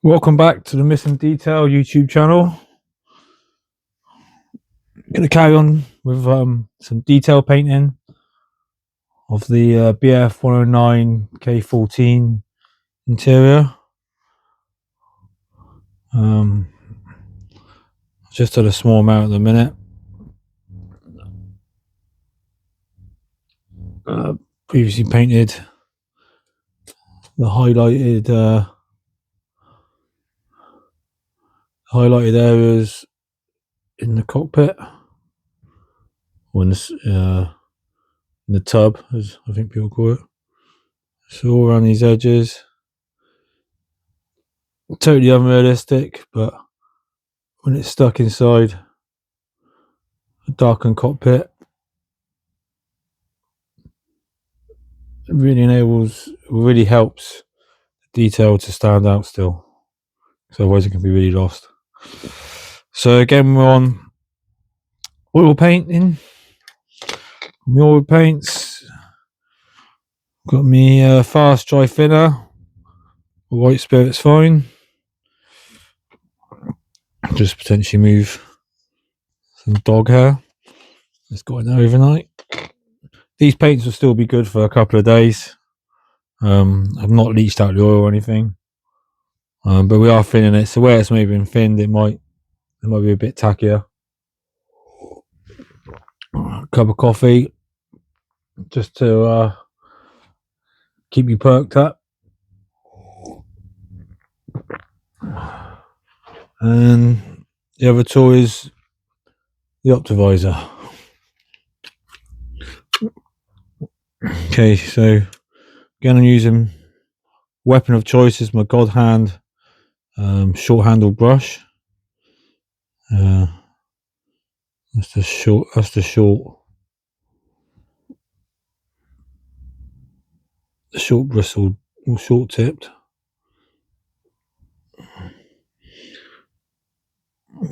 Welcome back to the Missing Detail YouTube channel. Going to carry on with some detail painting of the BF 109 K14 interior. Just at a small amount at the minute. Previously painted the highlighted areas in the cockpit, or in the tub, as I think people call it. So all around these edges, totally unrealistic, but when it's stuck inside a darkened cockpit, it really helps the detail to stand out still. So otherwise it can be really lost. So again, we're on oil painting. My oil paints. Got me fast dry thinner. White spirit's fine. Just potentially move some dog hair. It's got in there overnight. These paints will still be good for a couple of days. I've not leached out the oil or anything. But we are thinning it, so where it's maybe been thinned, it might be a bit tackier. A cup of coffee, just to keep you perked up. And the other tool is the Optivisor. Okay, so again, I'm using weapon of choice is my God Hand short handled brush. That's the short bristled or short tipped.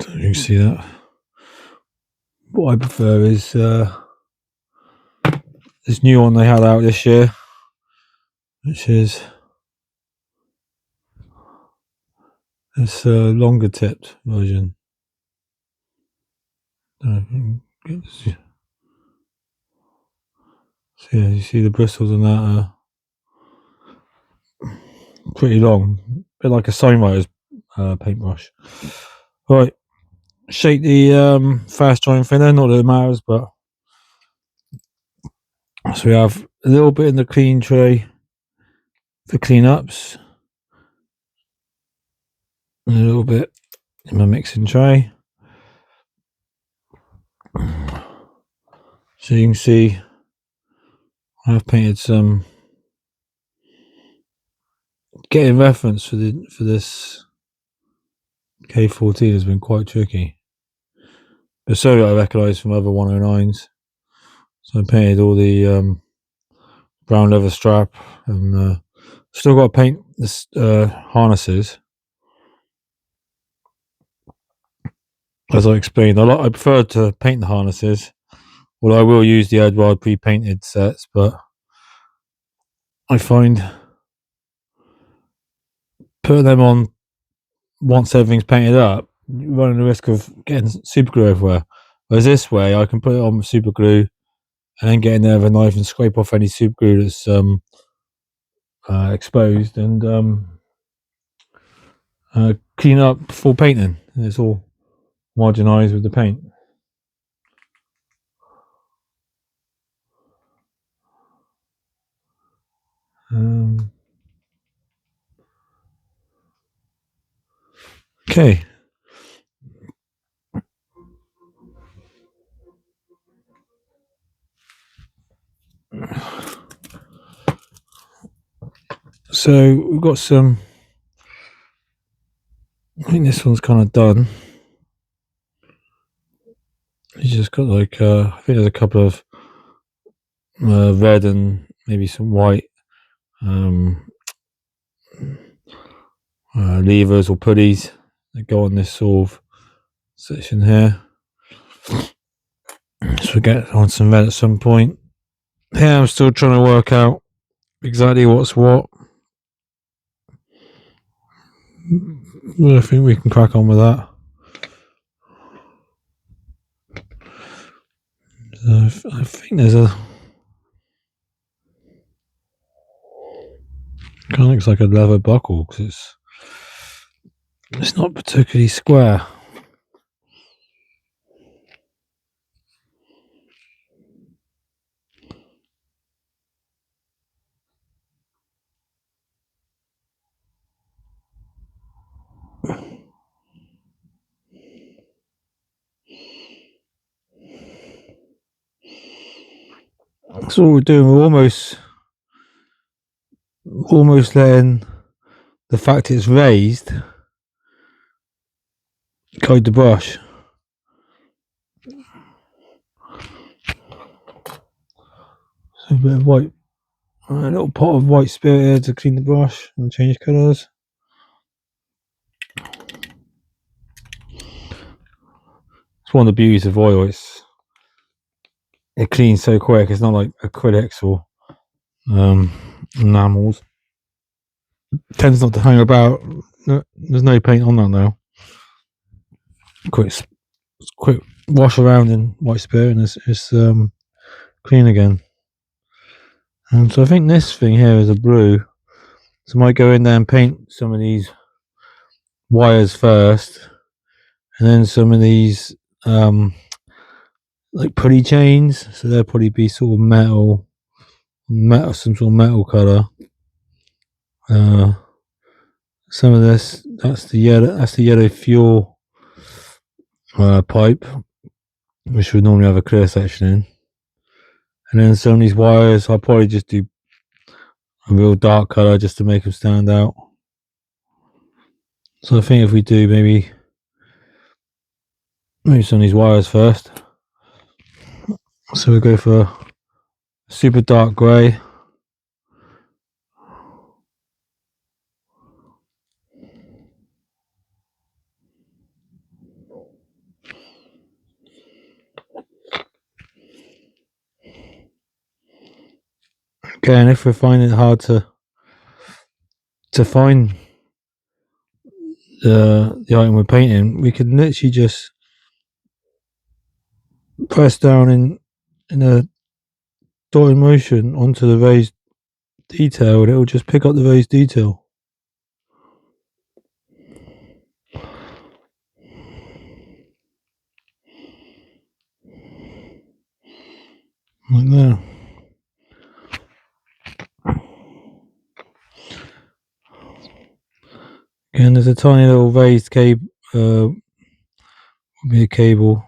So you can see that. What I prefer is this new one they had out this year, which is this longer tipped version. So yeah, you see the bristles on that pretty long, a bit like a signwriter's paintbrush. Right, shake the fast drying thinner, not that it matters, but so we have a little bit in the clean tray for cleanups, and a little bit in my mixing tray. So you can see I've painted some. Getting reference for this K14 has been quite tricky, but so I recognise from other 109s. So I painted all the brown leather strap, and still got to paint the harnesses. As I explained, I prefer to paint the harnesses. Well, I will use the Edward pre-painted sets, but I find putting them on once everything's painted up, you're running the risk of getting super glue everywhere. Whereas this way, I can put it on with super glue and then get in there with a knife and scrape off any super glue that's exposed, and clean up before painting. And it's all homogenized with the paint. Okay. So we've got some. I think this one's kind of done. You just got like I think there's a couple of red and maybe some white levers or putties that go on this sort of section here. So we'll get on some red at some point. Here I'm still trying to work out exactly what's what. I think we can crack on with that. I think there's a kind of looks like a leather buckle because it's not particularly square. That's what we're doing. We're almost letting the fact it's raised guide the brush. So a bit of white, a little pot of white spirit here to clean the brush and change colours. It's one of the beauties of oil. It cleans so quick. It's not like acrylics or enamels. It tends not to hang about. No, there's no paint on that now. Quick wash around in white spirit and it's clean again. And so I think this thing here is a blue. So I might go in there and paint some of these wires first, and then some of these like pulley chains. So they'll probably be sort of metal, some sort of metal color. Some of this, that's the yellow fuel pipe, which would normally have a clear section in. And then some of these wires, I'll probably just do a real dark color just to make them stand out. So I think if we do maybe some of these wires first. So we'll go for super dark grey. Okay, and if we're finding it hard to find the item we're painting, we can literally just press down in a dotted motion onto the raised detail, and it will just pick up the raised detail. Like that. Again, there's a tiny little raised cable, be a cable.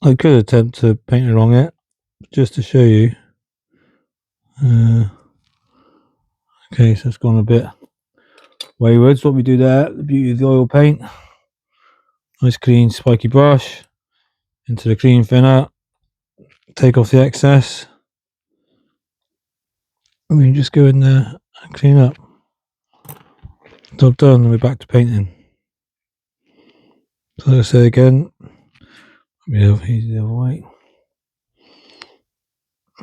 I could attempt to paint along it, just to show you. Okay, so it's gone a bit wayward. So what we do there, the beauty of the oil paint. Nice clean spiky brush into the clean thinner. Take off the excess. And we can just go in there and clean up. Job done, and we're back to painting. So like I say again, easy the other way.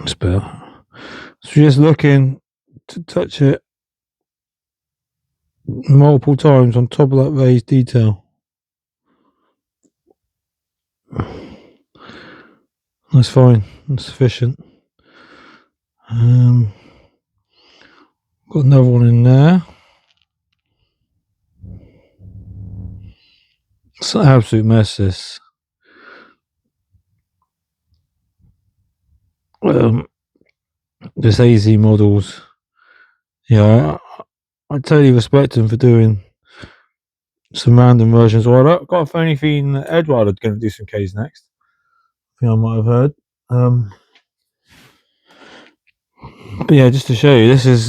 It's better. So you're just looking to touch it multiple times on top of that raised detail. That's fine. That's sufficient. Got another one in there. It's an absolute mess, this. This AZ models. Yeah, I totally respect them for doing some random versions. Well, I've got a funny feeling that Edward going to do some Ks next. I think I might have heard. But yeah, just to show you, this is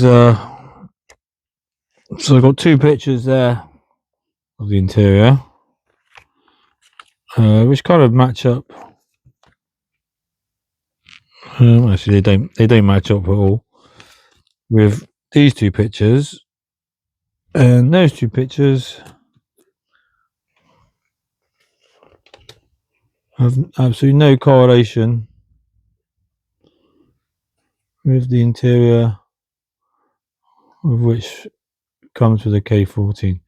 so I've got two pictures there of the interior, which kind of match up. Actually, they don't match up at all with these two pictures, and those two pictures have absolutely no correlation with the interior of which comes with a K14.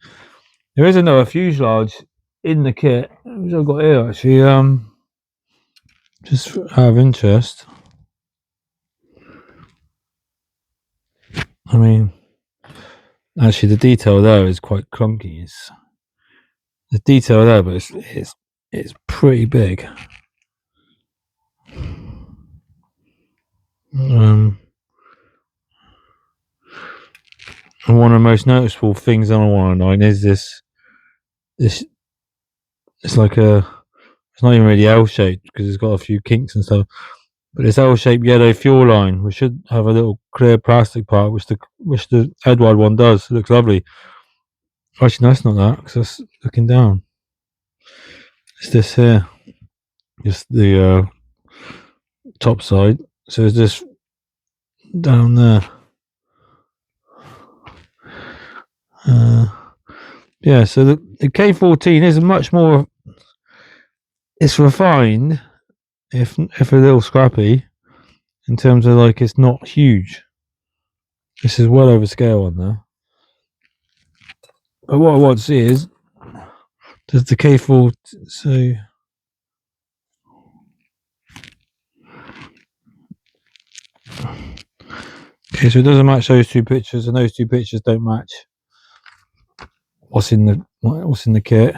There is another fuselage in the kit, which I've got here actually. Just out of interest, I mean, actually the detail there is quite clunky. It's the detail there, but it's pretty big. And one of the most noticeable things on a 109 is this. It's like it's not even really L-shaped because it's got a few kinks and stuff. But this L-shaped yellow fuel line, we should have a little clear plastic part, which the Edward one does. It looks lovely. Actually, no, it's not that because that's looking down. It's this here, just the top side. So it's this down there. Yeah, so the K14 is much more. It's refined, if a little scrappy, in terms of like it's not huge. This is well over scale on there. But what I want to see is, does the K4 so okay, so it doesn't match those two pictures, and those two pictures don't match what's in the kit.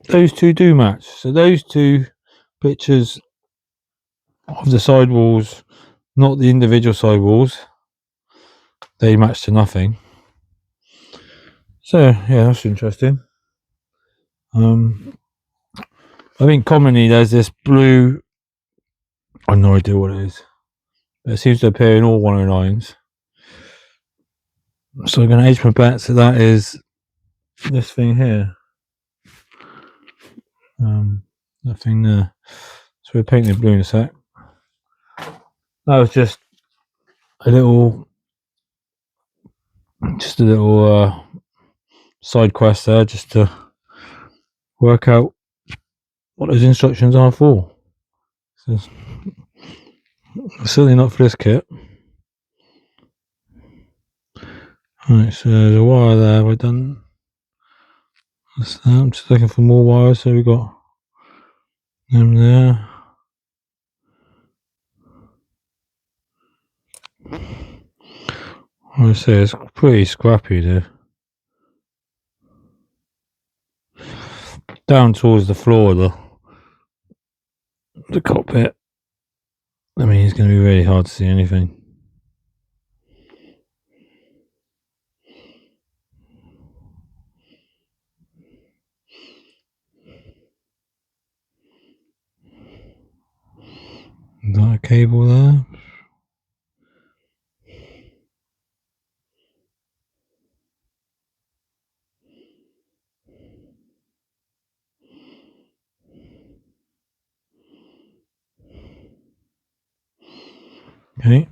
Those two do match. So those two pictures of the sidewalls, not the individual sidewalls, they match to nothing. So yeah, that's interesting. I think commonly there's this blue. I have no idea what it is. But it seems to appear in all 109s. So I'm going to hedge my bets that is this thing here. That thing there. So we're painting blue in a sec. That was just a little side quest there, just to work out what those instructions are for. So certainly not for this kit. Right, so there's a wire there. We're done. That's that. I'm just looking for more wires. So we've got them there. I say it's pretty scrappy there. Down towards the floor of the cockpit. I mean, it's going to be really hard to see anything. Is that a cable there? Okay.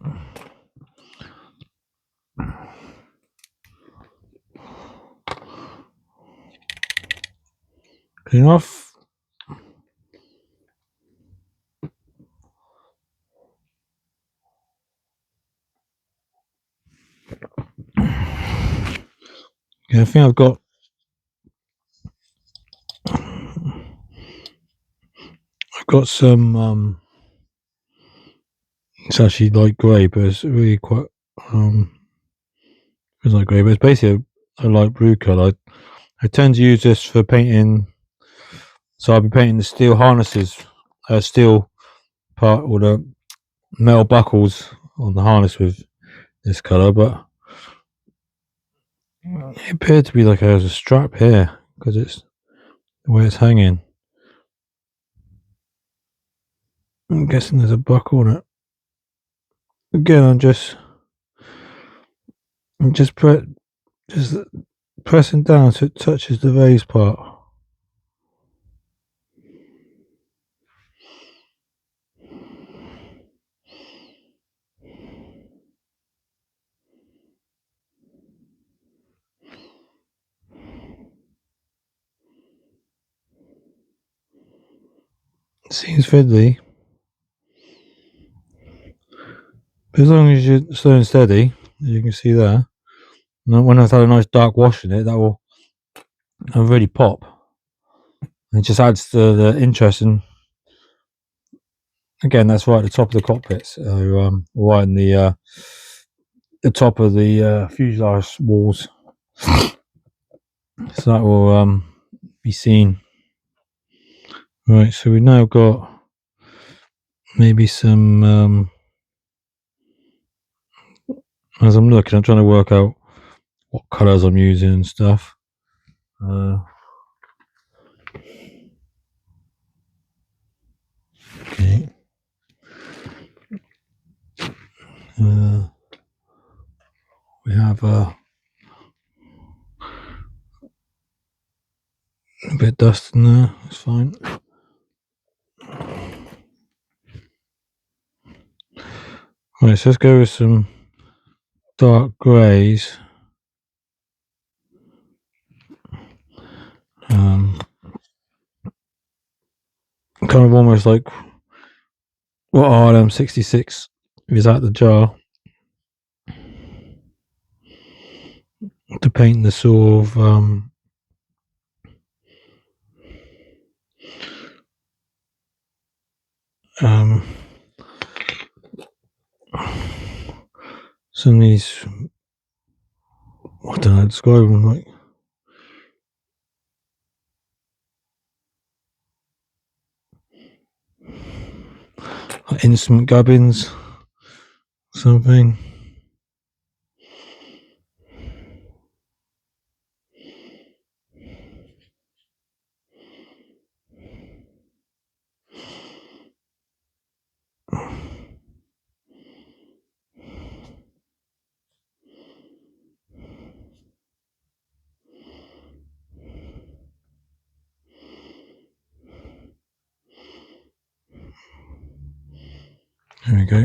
Clean off. Yeah, I think I've got some. It's actually light grey, but it's really quite. It's not grey, but it's basically a light blue colour. I tend to use this for painting. So I'll be painting the steel harnesses, steel part, or the metal buckles on the harness with this colour, but it appeared to be like there's a strap here because it's the way it's hanging. I'm guessing there's a buckle on it. Again, I'm just pressing down so it touches the raised part. Seems fiddly. But as long as you're slow and steady, as you can see there, and when I've had a nice dark wash in it, that will really pop. It just adds to the interest. And again, that's right at the top of the cockpit, so right in the top of the fuselage walls, so that will be seen. Right, so we've now got maybe some. As I'm looking, I'm trying to work out what colours I'm using and stuff. Okay. We have a bit of dust in there. It's fine. Right, so let's go with some dark greys. Kind of almost like what RM66 is out the jar to paint the sort of some of these. I don't know how to describe them, like instrument gubbins, something. There we go.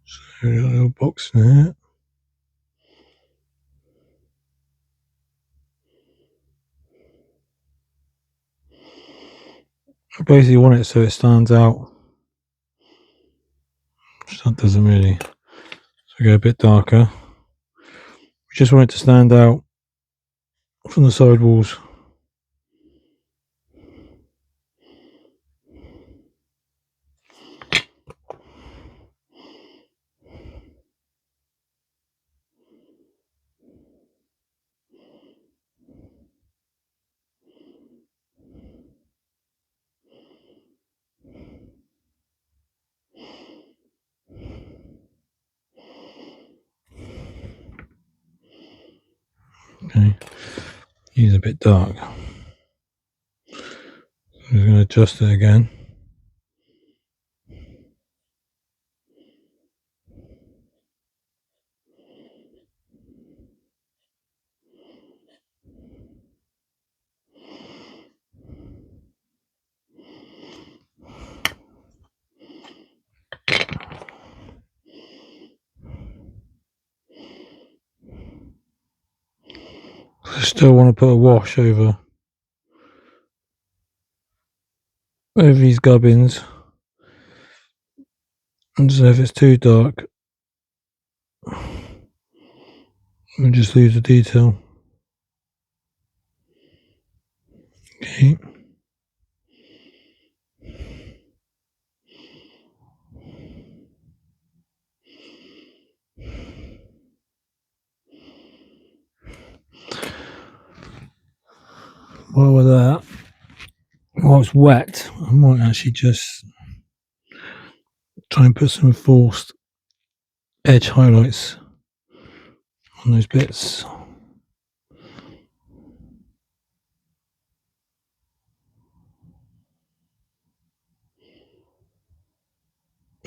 So a little box there. I basically want it so it stands out. That doesn't really. So we go a bit darker. We just want it to stand out from the side walls. Okay, he's a bit dark. I'm just going to adjust it again. I still want to put a wash over these gubbins, and so if it's too dark, we'll just lose the detail. Okay. While we're there, while it's wet, I might actually just try and put some forced edge highlights on those bits.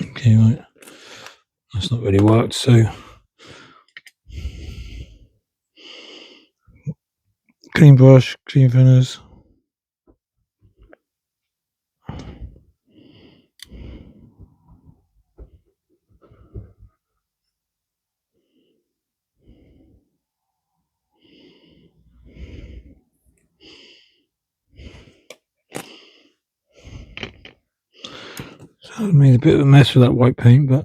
Okay, right. That's not really worked, so clean brush, clean thinners. I made a bit of a mess with that white paint, but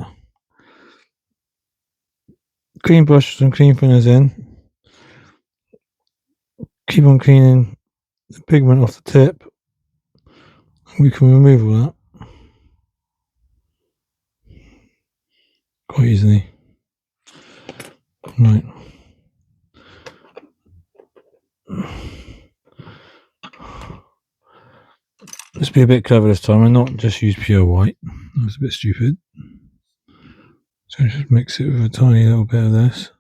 clean brushes and clean thinners in. Keep on cleaning the pigment off the tip. We can remove all that quite easily. Right. Let's be a bit clever this time and not just use pure white. That's a bit stupid. So just mix it with a tiny little bit of this.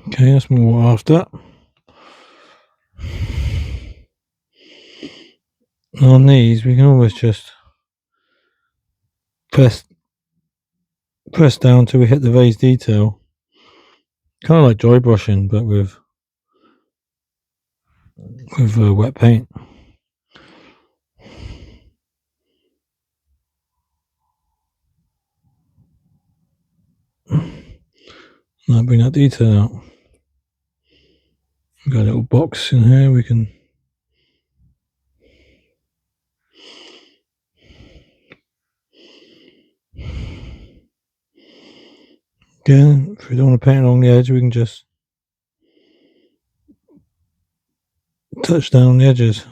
Okay, that's more after. On these, we can almost just press down till we hit the raised detail. Kind of like dry brushing, but with wet paint. Now bring that detail out. We've got a little box in here. We can again, if we don't want to paint along the edge, we can just touch down on the edges.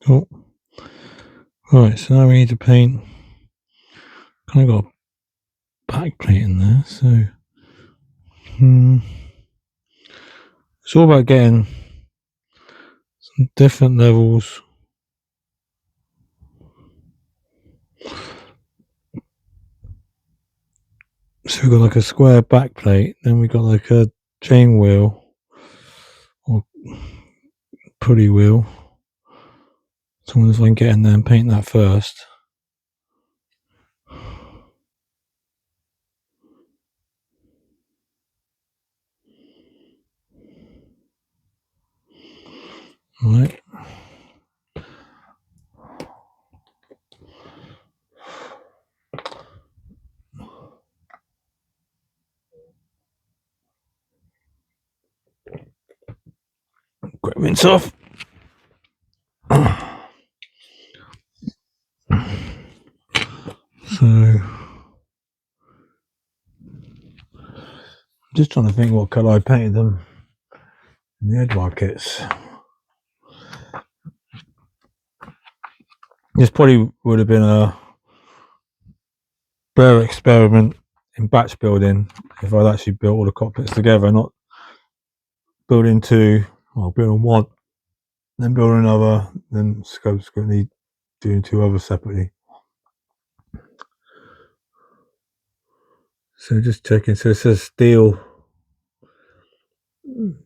Cool. Right, so now we need to paint. Kind of got a back plate in there, so it's all about getting some different levels. So we've got like a square back plate, then we've got like a chain wheel or pulley wheel. So I'm just going to get in there and paint that first. Right. Quick rinse off. So I'm just trying to think what colour I painted them in the edge markets. This probably would have been a better experiment in batch building if I'd actually built all the cockpits together, not building two, well, building one, then building another, then subsequently doing two others separately. So just checking. So it says steel.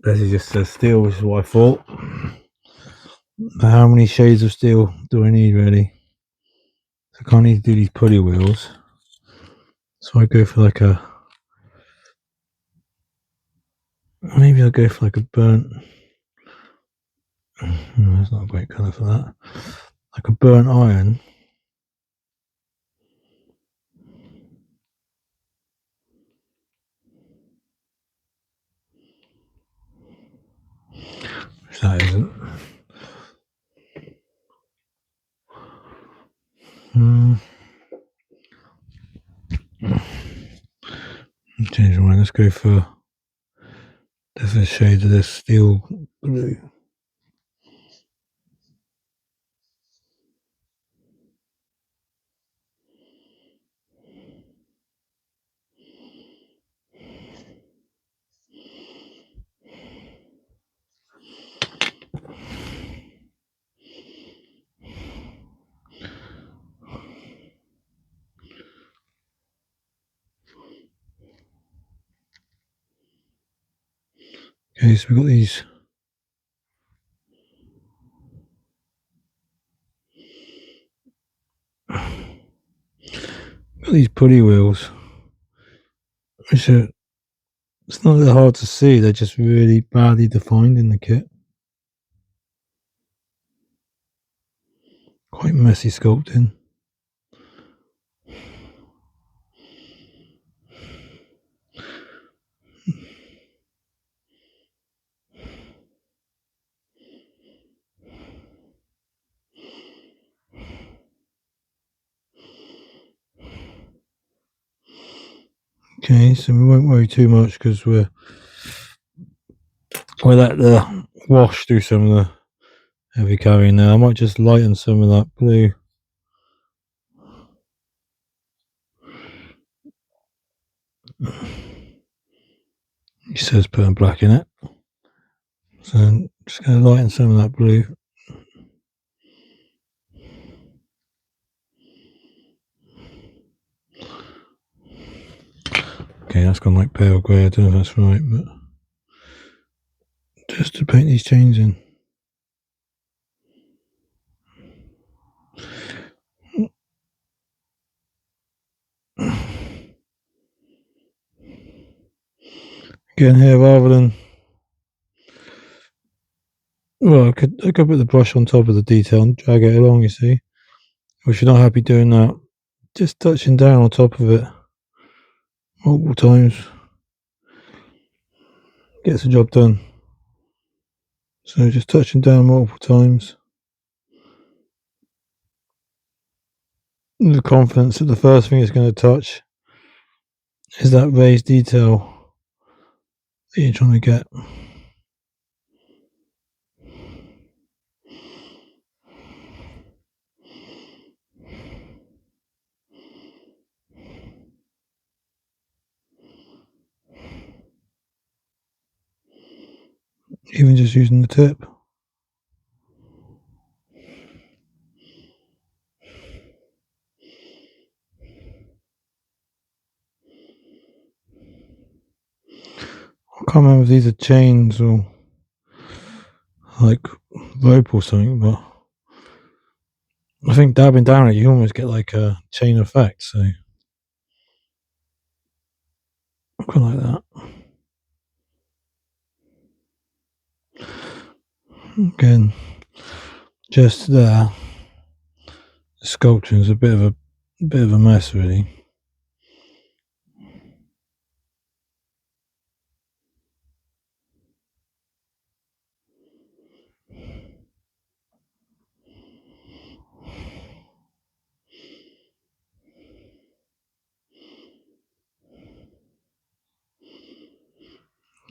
Basically just says steel, which is what I thought. But how many shades of steel do I need really? So I can't need to do these pulley wheels. So I go for like a, maybe I'll go for like a burnt, no, that's not a great colour for that. Like a burnt iron. Which that isn't. Change my mind, let's go for, there's a shade of this steel blue. Okay, so we've got these pulley wheels, which are, it's not that hard to see, they're just really badly defined in the kit. Quite messy sculpting. Okay, so we won't worry too much because we'll let the wash do some of the heavy carrying now. I might just lighten some of that blue. He says put black in it. So I'm just going to lighten some of that blue. Okay, that's gone like pale grey. I don't know if that's right, but just to paint these chains in. Again here, rather than, well, I could put the brush on top of the detail and drag it along, you see. If you're not happy doing that, just touching down on top of it multiple times gets the job done. So just touching down multiple times. The confidence that the first thing it's going to touch is that raised detail that you're trying to get. Even just using the tip. I can't remember if these are chains or like rope or something, but I think dabbing down it, you almost get like a chain effect. So I quite like that. Again, just there, the sculpture is a bit of a mess, really.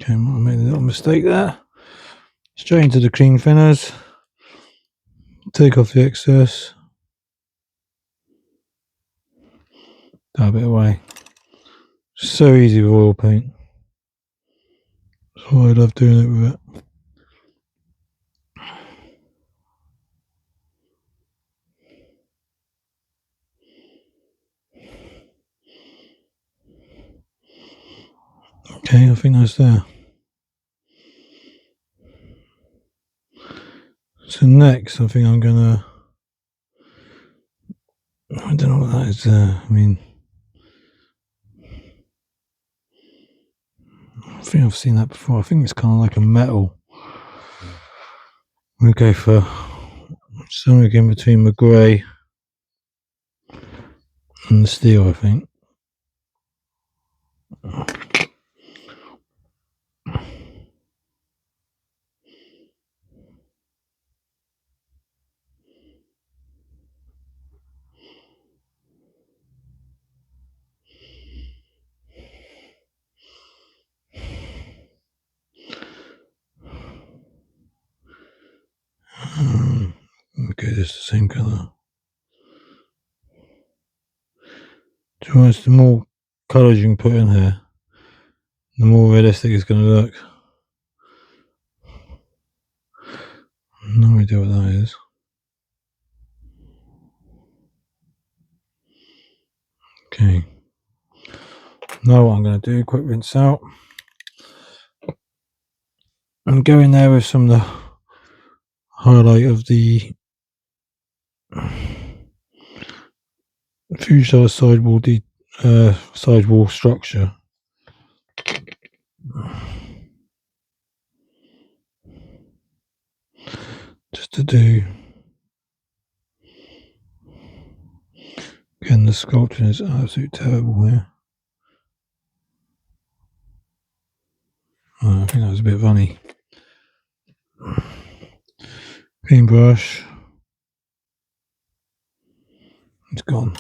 Okay, I might have made a little mistake there. Straight into the clean thinners. Take off the excess. Dab it away. So easy with oil paint. That's why I love doing it with it. Okay, I think that's there. So next, I think I'm gonna. I don't know what that is there. I mean, I think I've seen that before. I think it's kind of like a metal. I'm gonna go for somewhere in between the grey and the steel, I think. Okay, this is the same colour. To be honest, the more colours you can put in here, the more realistic it's going to look. No idea what that is. Okay. Now what I'm going to do, quick rinse out. and go in there with some of the highlight of the fuselage sidewall structure. Just to do. Again, the sculpting is absolutely terrible here. Oh, I think that was a bit funny. Clean brush. It's gone.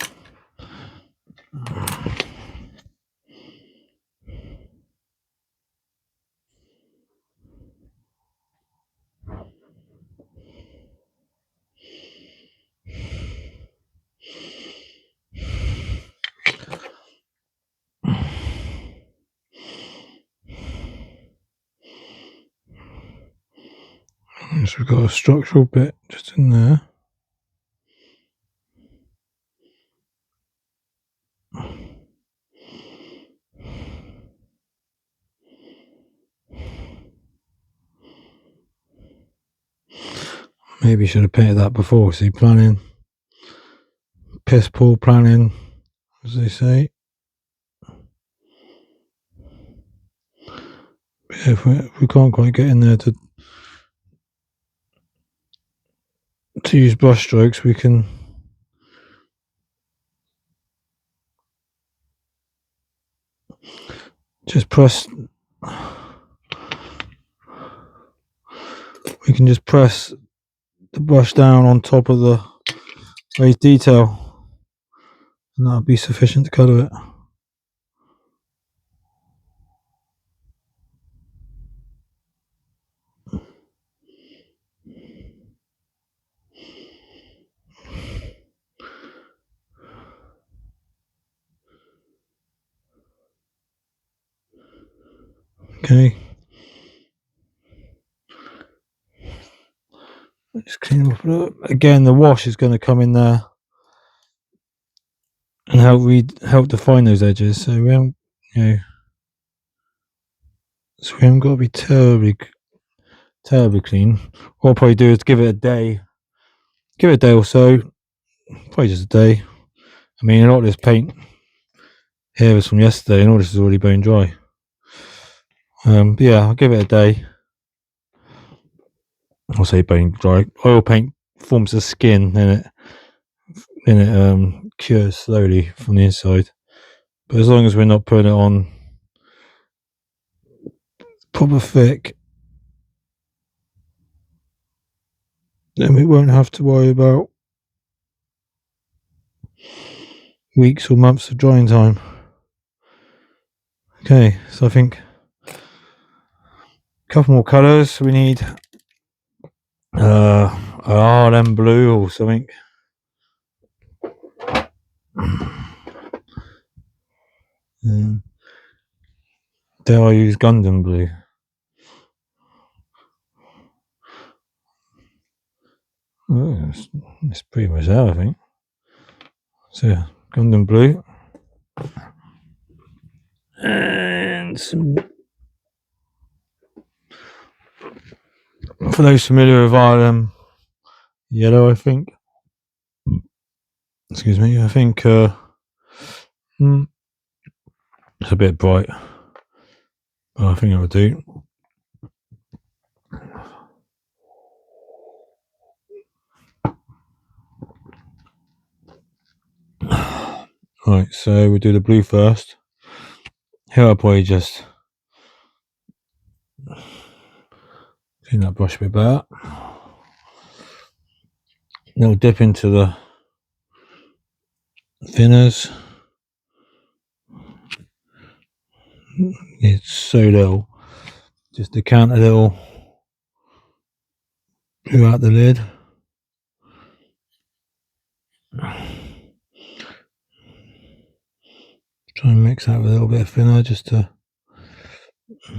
So we've got a structural bit just in there. Maybe should have painted that before. See, planning, piss poor planning, as they say. But if we can't quite get in there to use brush strokes, we can just press. We can just press the brush down on top of the raised detail, and that'll be sufficient to colour it. Okay. Just clean up a little. Again, the wash is going to come in there and help define those edges. So we haven't, so we haven't got to be terribly clean. What I'll probably do is give it a day or so, probably just a day. I mean, a lot of this paint here was from yesterday, and all this is already bone dry. But yeah, I'll give it a day. I'll say bone dry. Oil paint forms the skin, and it cures slowly from the inside. But as long as we're not putting it on proper thick, then we won't have to worry about weeks or months of drying time. Okay, so I think a couple more colours. We need an RM blue or something. Dare I use Gundam blue? Oh, it's pretty much out, I think. So Gundam blue and some. For those familiar with RM yellow, I think. Excuse me. I think it's a bit bright, but I think it will do. Right, so we'll do the blue first. Here I'll probably just clean that brush a bit better. Then we'll dip into the thinners. It's so little, just to count a little throughout the lid. Try and mix that with a little bit of thinner just to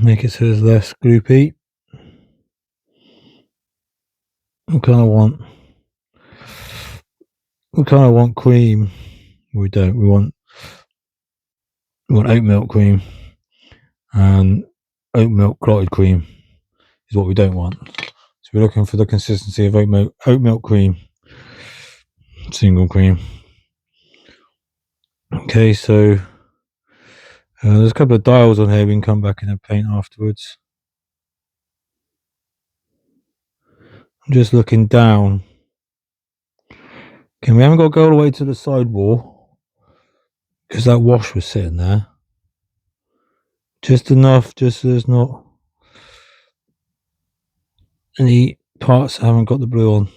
make it so it's less gloopy. We kind of want cream. We don't. We want oat milk cream and oat milk clotted cream. is what we don't want. So we're looking for the consistency of oat milk cream, single cream. Okay, so there's a couple of dials on here we can come back in and paint afterwards. I'm just looking down. Okay, we haven't got to go all the way to the side wall because that wash was sitting there. Just enough, just so there's not any parts that haven't got the blue on.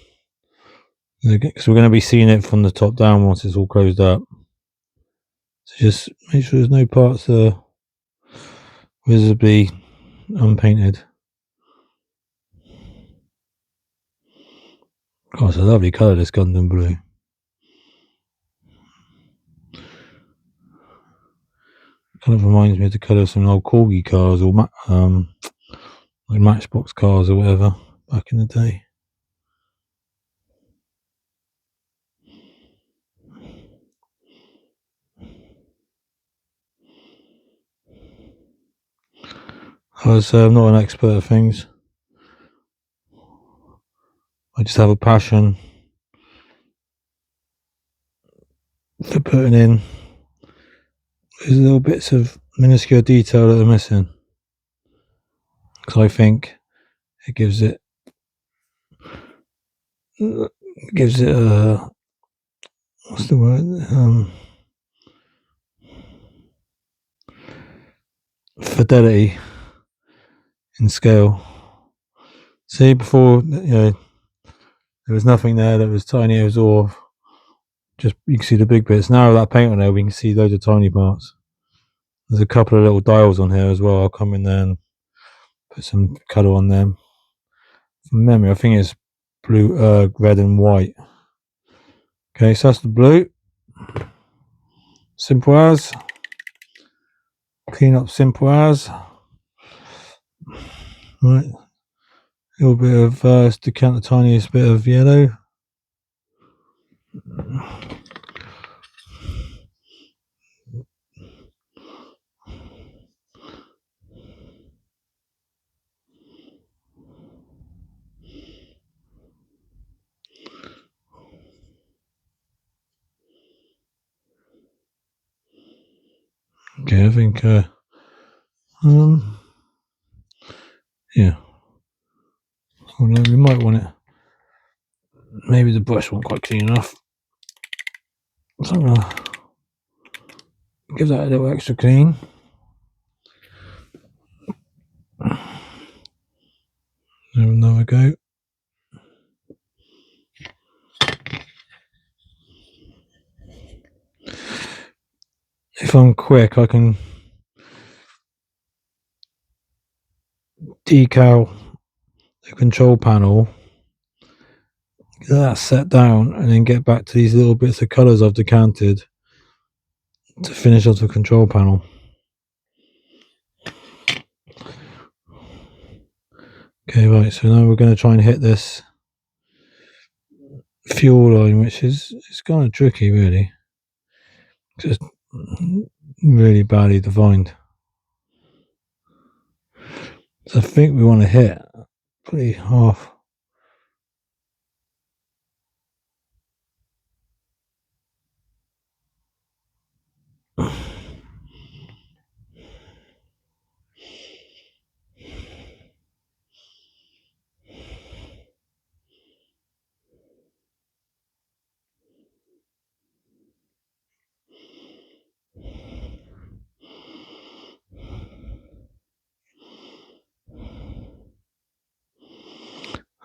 Because we're going to be seeing it from the top down once it's all closed up. So just make sure there's no parts that are visibly unpainted. Oh, it's a lovely colour, this Gundam blue. Kind of reminds me of the colour of some old Corgi cars or like Matchbox cars or whatever back in the day. I'm not an expert at things. I just have a passion for putting in these little bits of minuscule detail that are missing. Because I think it gives it a, what's the word? Fidelity in scale. See, before, there was nothing there that was tiny. It was all just, you can see the big bits. Now with that paint on there, we can see loads of tiny parts. There's a couple of little dials on here as well. I'll come in there and put some colour on them. From memory, I think it's blue, red and white. Okay, so that's the blue. Simple as. Clean up simple as. Right. A little bit of, to count the tiniest bit of yellow. Okay, I think, yeah. Oh no, we might want it. Maybe the brush wasn't quite clean enough. So I'm gonna give that a little extra clean. Have another go. If I'm quick, I can decal the control panel, get that set down, and then get back to these little bits of colours I've decanted to finish off the control panel. Okay, right, so now we're going to try and hit this fuel line, which is kind of tricky, really. Just really badly defined. So I think we want to hit probably half.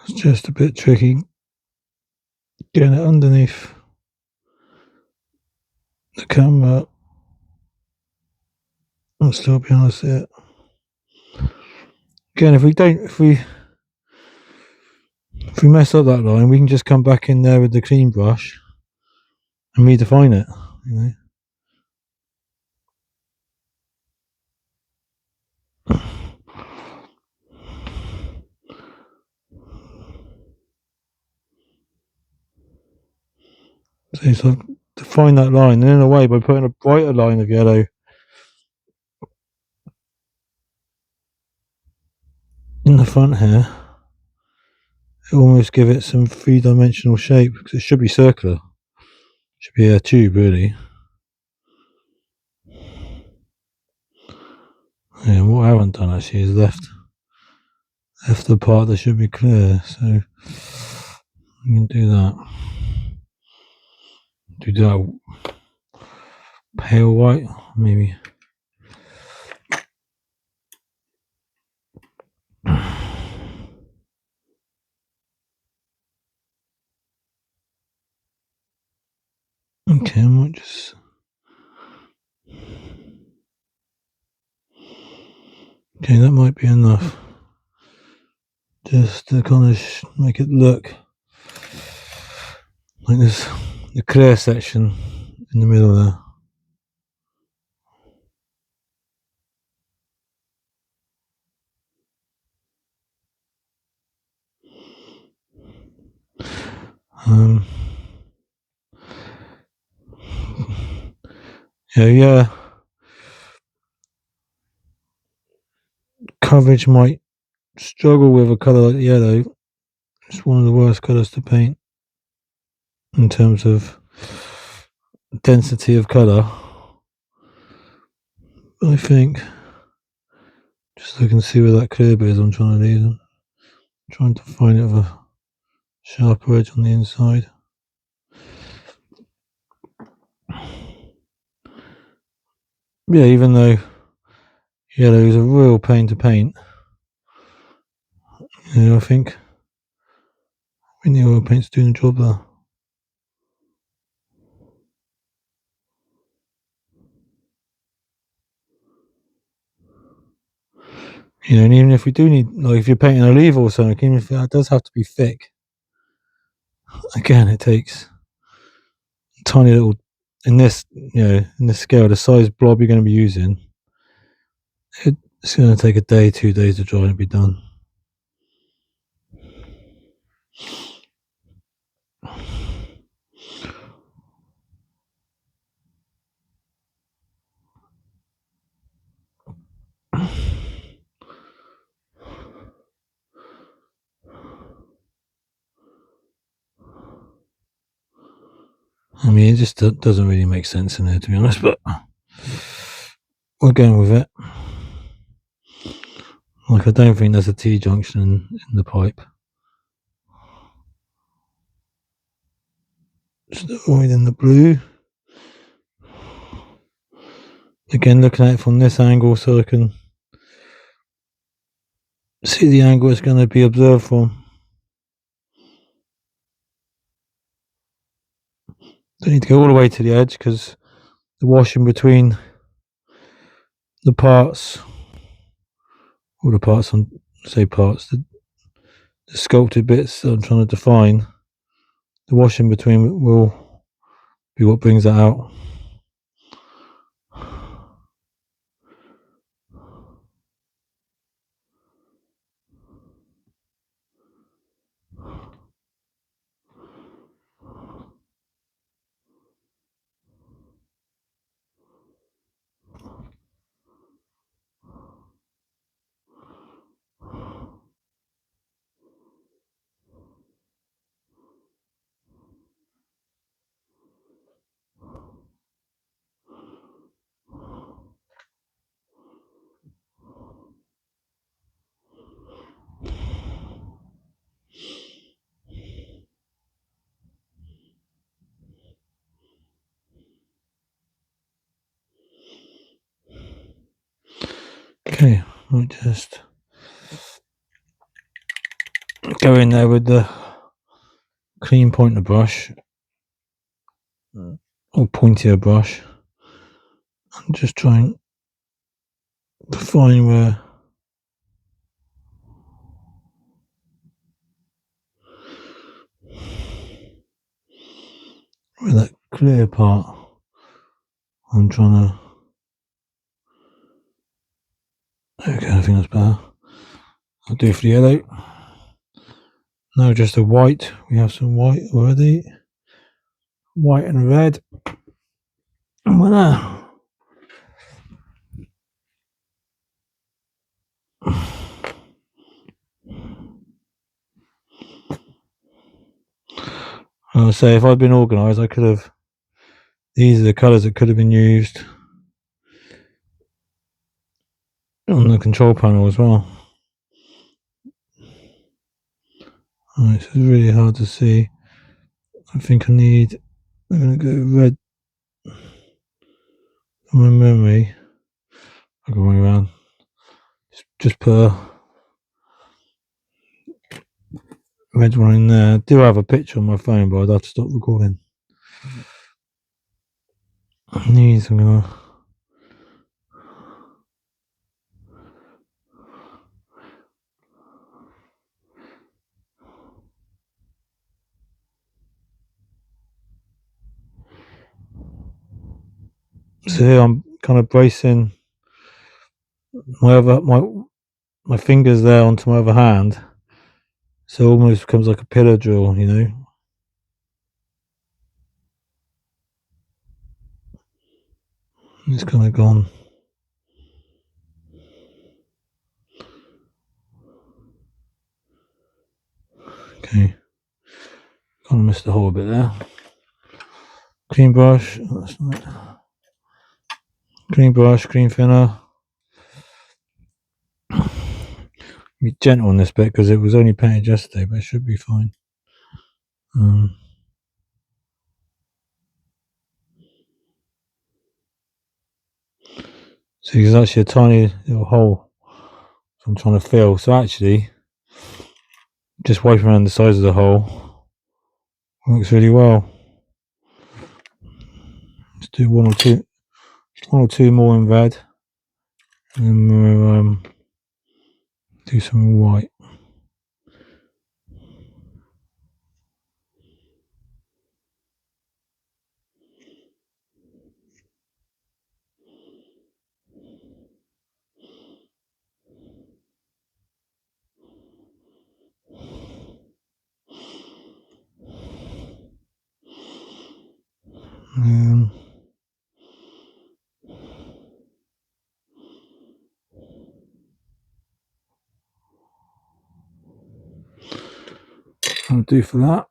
It's just a bit tricky getting it underneath the camera and still be able to see it. Again, if we mess up that line, we can just come back in there with the clean brush and redefine it, you know. So define that line, and in a way, by putting a brighter line of yellow in the front here, it almost give it some three-dimensional shape because it should be circular. It should be a tube, really. Yeah, what I haven't done actually is left the part that should be clear. So you can do that. Do that pale white, maybe. Okay, I might just. Okay, that might be enough. Just to kind of make it look like this, the clear section in the middle there. Yeah, coverage might struggle with a colour like yellow. It's one of the worst colours to paint in terms of density of colour. I think just so I can see where that clear bit is, I'm trying to leave them. Trying to find it with a sharper edge on the inside. Yeah, even though yellow is a real pain to paint, I think the oil paint's doing the job there. And even if we do need, like, if you're painting a leaf or something, even if that does have to be thick, again, it takes tiny little. In this, in this scale, the size blob you're going to be using, it's going to take a day, 2 days to dry and be done. I mean, it just doesn't really make sense in there, to be honest, but we're going with it. Like, I don't think there's a T-junction in the pipe. Just avoiding the blue. Again, looking at it from this angle so I can see the angle it's going to be observed from. Don't need to go all the way to the edge because the washing between the parts, all the parts on, the sculpted bits that I'm trying to define, the washing between will be what brings that out. Okay, I'll just go in there with the clean pointer brush or pointier brush and just try and define where that clear part I'm trying to. Okay, I think that's better. I'll do for the yellow. Now just a white. We have some white already. White and red. And we're there. I say, if I'd been organised, I could have. These are the colours that could have been used on the control panel as well. Right, this is really hard to see. I think I'm going to go red for my memory. I'll go around. Just put a red one in there. I do have a picture on my phone, but I'd have to stop recording. These I'm going to. So here I'm kind of bracing my fingers there onto my other hand, so it almost becomes like a pillar drill, you know. It's kind of gone. Okay, kind of missed the hole a bit there. Clean brush. That's not. Clean brush, clean thinner. Be gentle on this bit because it was only painted yesterday, but it should be fine. So there's actually a tiny little hole I'm trying to fill. So actually, just wiping around the sides of the hole works really well. Let's do one or two more in red, and then we'll do some white. I'll do for that.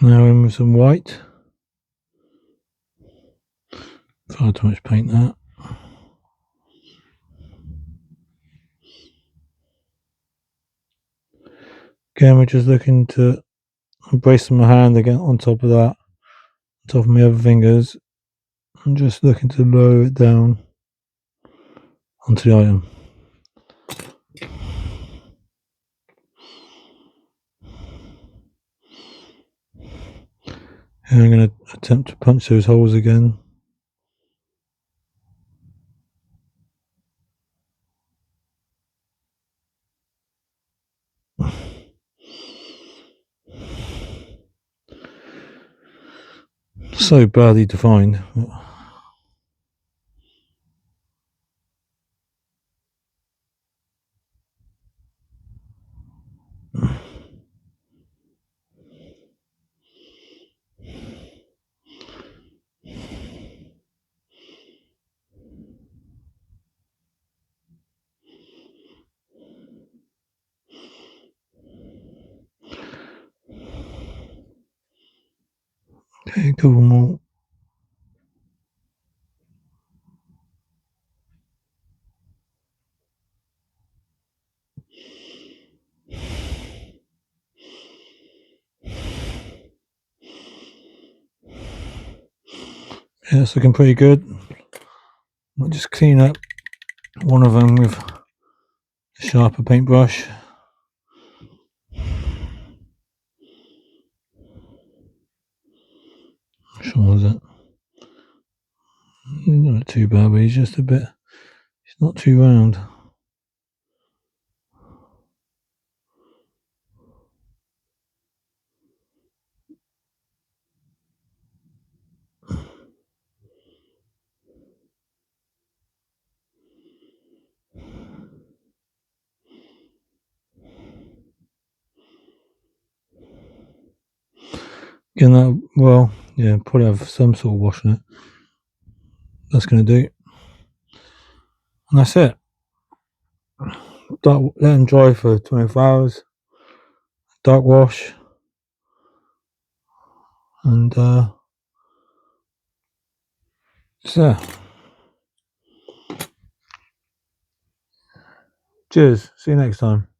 Now in with some white. Far too much paint that. Again, we're just looking to brace my hand again on top of that, on top of my other fingers. I'm just looking to lower it down onto the item. And I'm going to attempt to punch those holes again. So badly defined. Okay, a couple more. Yeah, it's looking pretty good. I'll just clean up one of them with a sharper paintbrush. Which one was it? Not too bad, but he's just a bit. He's not too round. Gonna, well, yeah, probably have some sort of wash in it. That's gonna do. And that's it. Let them dry for 24 hours. Dark wash. And so, cheers. See you next time.